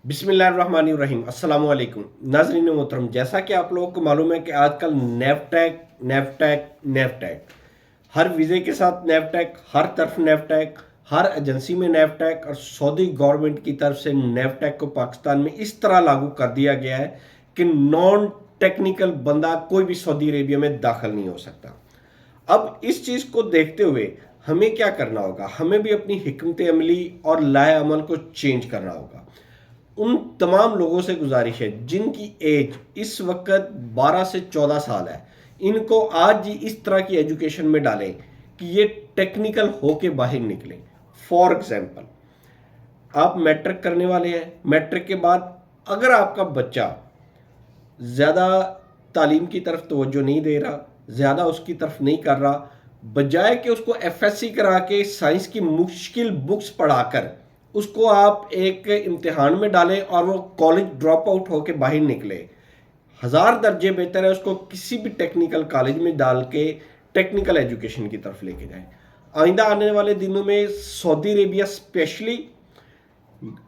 बिस्मिल्लाहिर्रहमानिर्रहीम अस्सलाम वालेकुम नाज़रीन मोहतरम। जैसा कि आप लोगों को मालूम है कि आजकल नेवटैक नेवटैक नेवटैक हर वीज़े के साथ नेवटैक, हर तरफ नेवटैक, हर एजेंसी में नेवटैक, और सऊदी गवर्नमेंट की तरफ से नेवटैक को पाकिस्तान में इस तरह लागू कर दिया गया है कि नॉन टेक्निकल बंदा कोई भी सऊदी अरेबिया में दाखिल नहीं हो सकता। अब इस चीज़ को देखते हुए हमें क्या करना होगा? हमें भी अपनी हिकमत अमली और लाए अमल को चेंज करना होगा। उन तमाम लोगों से गुजारिश है जिनकी एज इस वक्त 12 से 14 साल है, इनको आज ही इस तरह की एजुकेशन में डालें कि ये टेक्निकल होके बाहर निकलें। फॉर एग्जाम्पल, आप मैट्रिक करने वाले हैं, मैट्रिक के बाद अगर आपका बच्चा ज़्यादा तालीम की तरफ तवज्जो नहीं दे रहा, ज़्यादा उसकी तरफ नहीं कर रहा, बजाय कि उसको एफएससी करा के साइंस की मुश्किल बुक्स पढ़ाकर उसको आप एक इम्तिहान में डालें और वो कॉलेज ड्रॉप आउट होकर बाहर निकले, हज़ार दर्जे बेहतर है उसको किसी भी टेक्निकल कॉलेज में डाल के टेक्निकल एजुकेशन की तरफ लेके जाएं। आइंदा आने वाले दिनों में सऊदी अरेबिया स्पेशली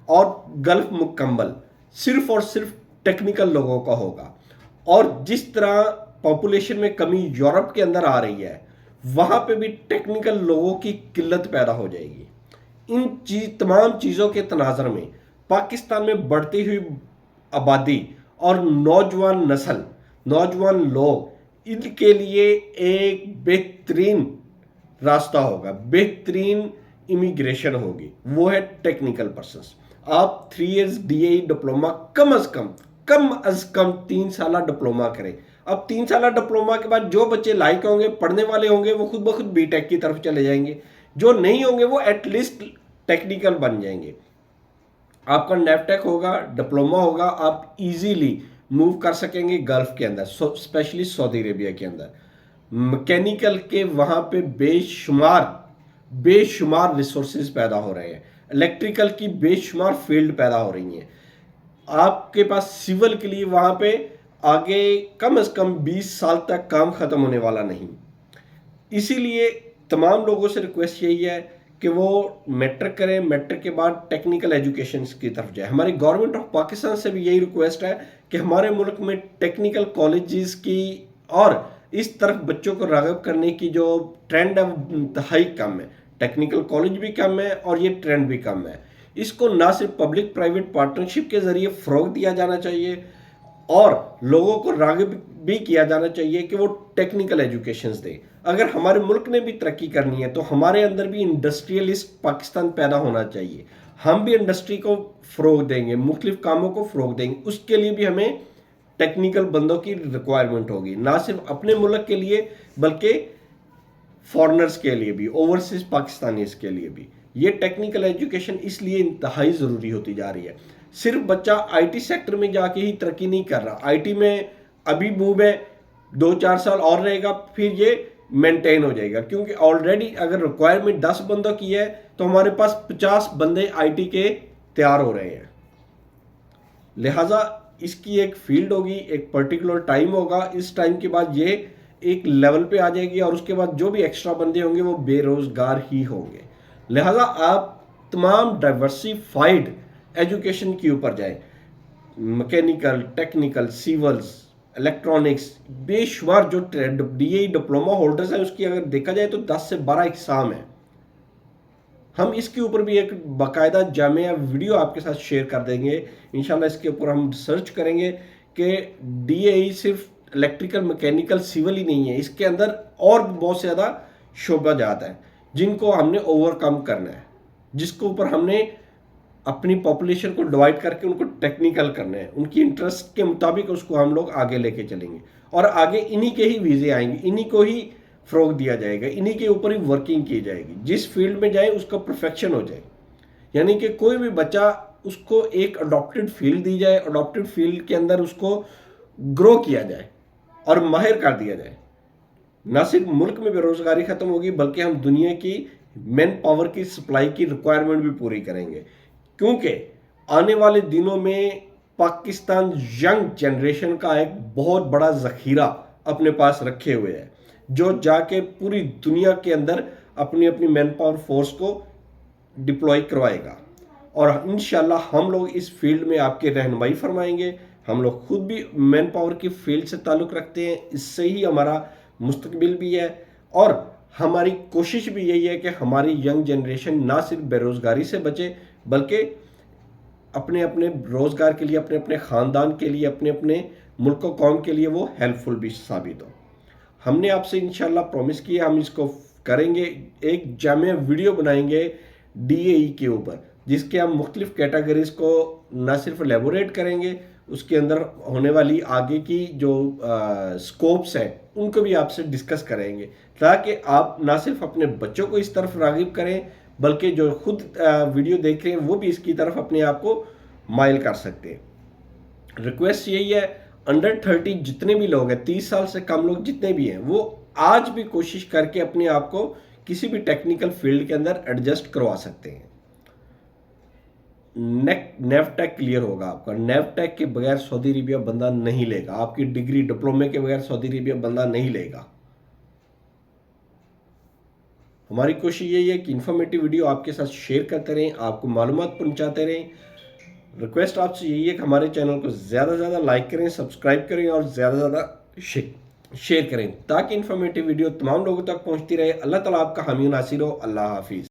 और गल्फ मुकम्मल सिर्फ और सिर्फ टेक्निकल लोगों का होगा। और जिस तरह पॉपुलेशन में कमी यूरोप के अंदर आ रही है, वहाँ पे भी टेक्निकल लोगों की किल्लत पैदा हो जाएगी। इन तमाम चीज़ों के तनाज़र में पाकिस्तान में बढ़ती हुई आबादी और नौजवान नस्ल, नौजवान लोग, इनके लिए एक बेहतरीन रास्ता होगा, बेहतरीन इमिग्रेशन होगी, वो है टेक्निकल पर्सन्स। आप 3 इयर्स डीएई डिप्लोमा कम अज कम 3 साल डिप्लोमा करें। अब 3 साल डिप्लोमा के बाद जो बच्चे लायक होंगे, पढ़ने वाले होंगे, वो खुद ब खुद बीटेक की तरफ चले जाएंगे। जो नहीं होंगे वो एटलीस्ट टेक्निकल बन जाएंगे। आपका नेवटेक होगा, डिप्लोमा होगा, आप इजीली मूव कर सकेंगे गल्फ के अंदर, स्पेशली सऊदी अरेबिया के अंदर। मैकेनिकल के वहाँ पे बेशुमार रिसोर्सेज पैदा हो रहे हैं, इलेक्ट्रिकल की बेशुमार फील्ड पैदा हो रही हैं। आपके पास सिविल के लिए वहाँ पे आगे कम से कम 20 साल तक काम ख़त्म होने वाला नहीं। इसीलिए तमाम लोगों से रिक्वेस्ट यही है कि वो मैट्रिक करें, मैट्रिक के बाद टेक्निकल एजुकेशन की तरफ जाए। हमारी गवर्नमेंट ऑफ पाकिस्तान से भी यही रिक्वेस्ट है कि हमारे मुल्क में टेक्निकल कॉलेजेस की और इस तरफ बच्चों को राग़िब करने की जो ट्रेंड है वो इंतहाई कम है। टेक्निकल कॉलेज भी कम है और ये ट्रेंड भी कम है। इसको ना सिर्फ पब्लिक प्राइवेट पार्टनरशिप के ज़रिए फ़रोग़ दिया जाना चाहिए और लोगों को राग़िब भी किया जाना चाहिए कि वो टेक्निकल एजुकेशंस दें। अगर हमारे मुल्क ने भी तरक्की करनी है तो हमारे अंदर भी इंडस्ट्रियलिस्ट पाकिस्तान पैदा होना चाहिए। हम भी इंडस्ट्री को फ़रोग़ देंगे, मुख्तलिफ कामों को फ़रोग़ देंगे। उसके लिए भी हमें टेक्निकल बंदों की रिक्वायरमेंट होगी, ना सिर्फ अपने मुल्क के लिए बल्कि फॉरेनर्स के लिए भी, ओवरसीज़ पाकिस्तानीज़ के लिए भी। ये टेक्निकल एजुकेशन इसलिए इंतहाई ज़रूरी होती जा रही है। सिर्फ बच्चा आईटी सेक्टर में जाके ही तरक्की नहीं कर रहा। आईटी में अभी मूव है, 2-4 साल और रहेगा, फिर ये मेंटेन हो जाएगा, क्योंकि ऑलरेडी अगर रिक्वायरमेंट 10 बंदों की है तो हमारे पास 50 बंदे आईटी के तैयार हो रहे हैं। लिहाजा इसकी एक फील्ड होगी, एक पर्टिकुलर टाइम होगा, इस टाइम के बाद ये एक लेवल पे आ जाएगी और उसके बाद जो भी एक्स्ट्रा बंदे होंगे वो बेरोज़गार ही होंगे। लिहाजा आप तमाम डाइवर्सिफाइड एजुकेशन के ऊपर जाएं, मैकेनिकल, टेक्निकल, सिविल्स, इलेक्ट्रॉनिक्स, बेशुमार जो डीए डिप्लोमा होल्डर्स हैं उसकी अगर देखा जाए तो 10 से 12 एग्ज़ाम है। हम इसके ऊपर भी एक बाकायदा जामिया वीडियो आपके साथ शेयर कर देंगे इंशाल्लाह। इसके ऊपर हम रिसर्च करेंगे कि डीएई सिर्फ इलेक्ट्रिकल, मैकेनिकल, सिविल ही नहीं है, इसके अंदर और भी बहुत ज़्यादा शोबा जात है जिनको हमने ओवरकम करना है, जिसके ऊपर हमने अपनी पॉपुलेशन को डिवाइड करके उनको टेक्निकल करना है। उनकी इंटरेस्ट के मुताबिक उसको हम लोग आगे लेके चलेंगे और आगे इन्हीं के ही वीज़े आएंगे, इन्हीं को ही फ़रोग़ दिया जाएगा, इन्हीं के ऊपर ही वर्किंग की जाएगी। जिस फील्ड में जाए उसका परफेक्शन हो जाए, यानी कि कोई भी बच्चा उसको एक अडॉप्टेड फील्ड दी जाए, अडॉप्टेड फील्ड के अंदर उसको ग्रो किया जाए और माहिर कर दिया जाए। ना सिर्फ मुल्क में बेरोज़गारी ख़त्म होगी बल्कि हम दुनिया की मैन पावर की सप्लाई की रिक्वायरमेंट भी पूरी करेंगे, क्योंकि आने वाले दिनों में पाकिस्तान यंग जनरेशन का एक बहुत बड़ा ज़ख़ीरा अपने पास रखे हुए है जो जाके पूरी दुनिया के अंदर अपनी अपनी मैन पावर फोर्स को डिप्लॉय करवाएगा। اور انشاءاللہ ہم لوگ اس فیلڈ میں آپ کے رہنمائی فرمائیں گے. ہم لوگ خود بھی مین پاور کی فیلڈ سے تعلق رکھتے ہیں, اس سے ہی ہمارا مستقبل بھی ہے, اور ہماری کوشش بھی یہی ہے کہ ہماری ینگ جنریشن نہ صرف بے روزگاری سے بچے بلکہ اپنے اپنے روزگار کے لیے, اپنے اپنے خاندان کے لیے, اپنے اپنے ملک و قوم کے لیے وہ ہیلپ فل بھی ثابت ہو. ہم نے آپ سے انشاءاللہ پرومس کیا ہم اس کو کریں گے. ایک جامع ویڈیو بنائیں گے ڈی اے ای کے اوپر, جس کے ہم مختلف کیٹیگریز کو نہ صرف لیبوریٹ کریں گے, اس کے اندر ہونے والی آگے کی جو سکوپس ہیں ان کو بھی آپ سے ڈسکس کریں گے, تاکہ آپ نہ صرف اپنے بچوں کو اس طرف راغب کریں بلکہ جو خود ویڈیو دیکھ رہے ہیں وہ بھی اس کی طرف اپنے آپ کو مائل کر سکتے ہیں. ریکویسٹ یہی ہے, انڈر 30 جتنے بھی لوگ ہیں, 30 سال سے کم لوگ جتنے بھی ہیں, وہ آج بھی کوشش کر کے اپنے آپ کو کسی بھی ٹیکنیکل فیلڈ کے اندر ایڈجسٹ کروا سکتے ہیں. نیو ٹیک کلیئر ہوگا آپ کا. نیو ٹیک کے بغیر سعودی عربیہ بندہ نہیں لے گا, آپ کی ڈگری ڈپلومے کے بغیر سعودی عربیہ بندہ نہیں لے گا. ہماری کوشش یہی ہے کہ انفارمیٹیو ویڈیو آپ کے ساتھ شیئر کرتے رہیں, آپ کو معلومات پہنچاتے رہیں. ریکویسٹ آپ سے یہی ہے کہ ہمارے چینل کو زیادہ سے زیادہ لائک کریں, سبسکرائب کریں اور زیادہ سے زیادہ شیئر کریں, تاکہ انفارمیٹیو ویڈیو تمام لوگوں تک پہنچتی رہے. اللہ تعالیٰ آپ کا حامی و ناصر ہو. اللہ حافظ.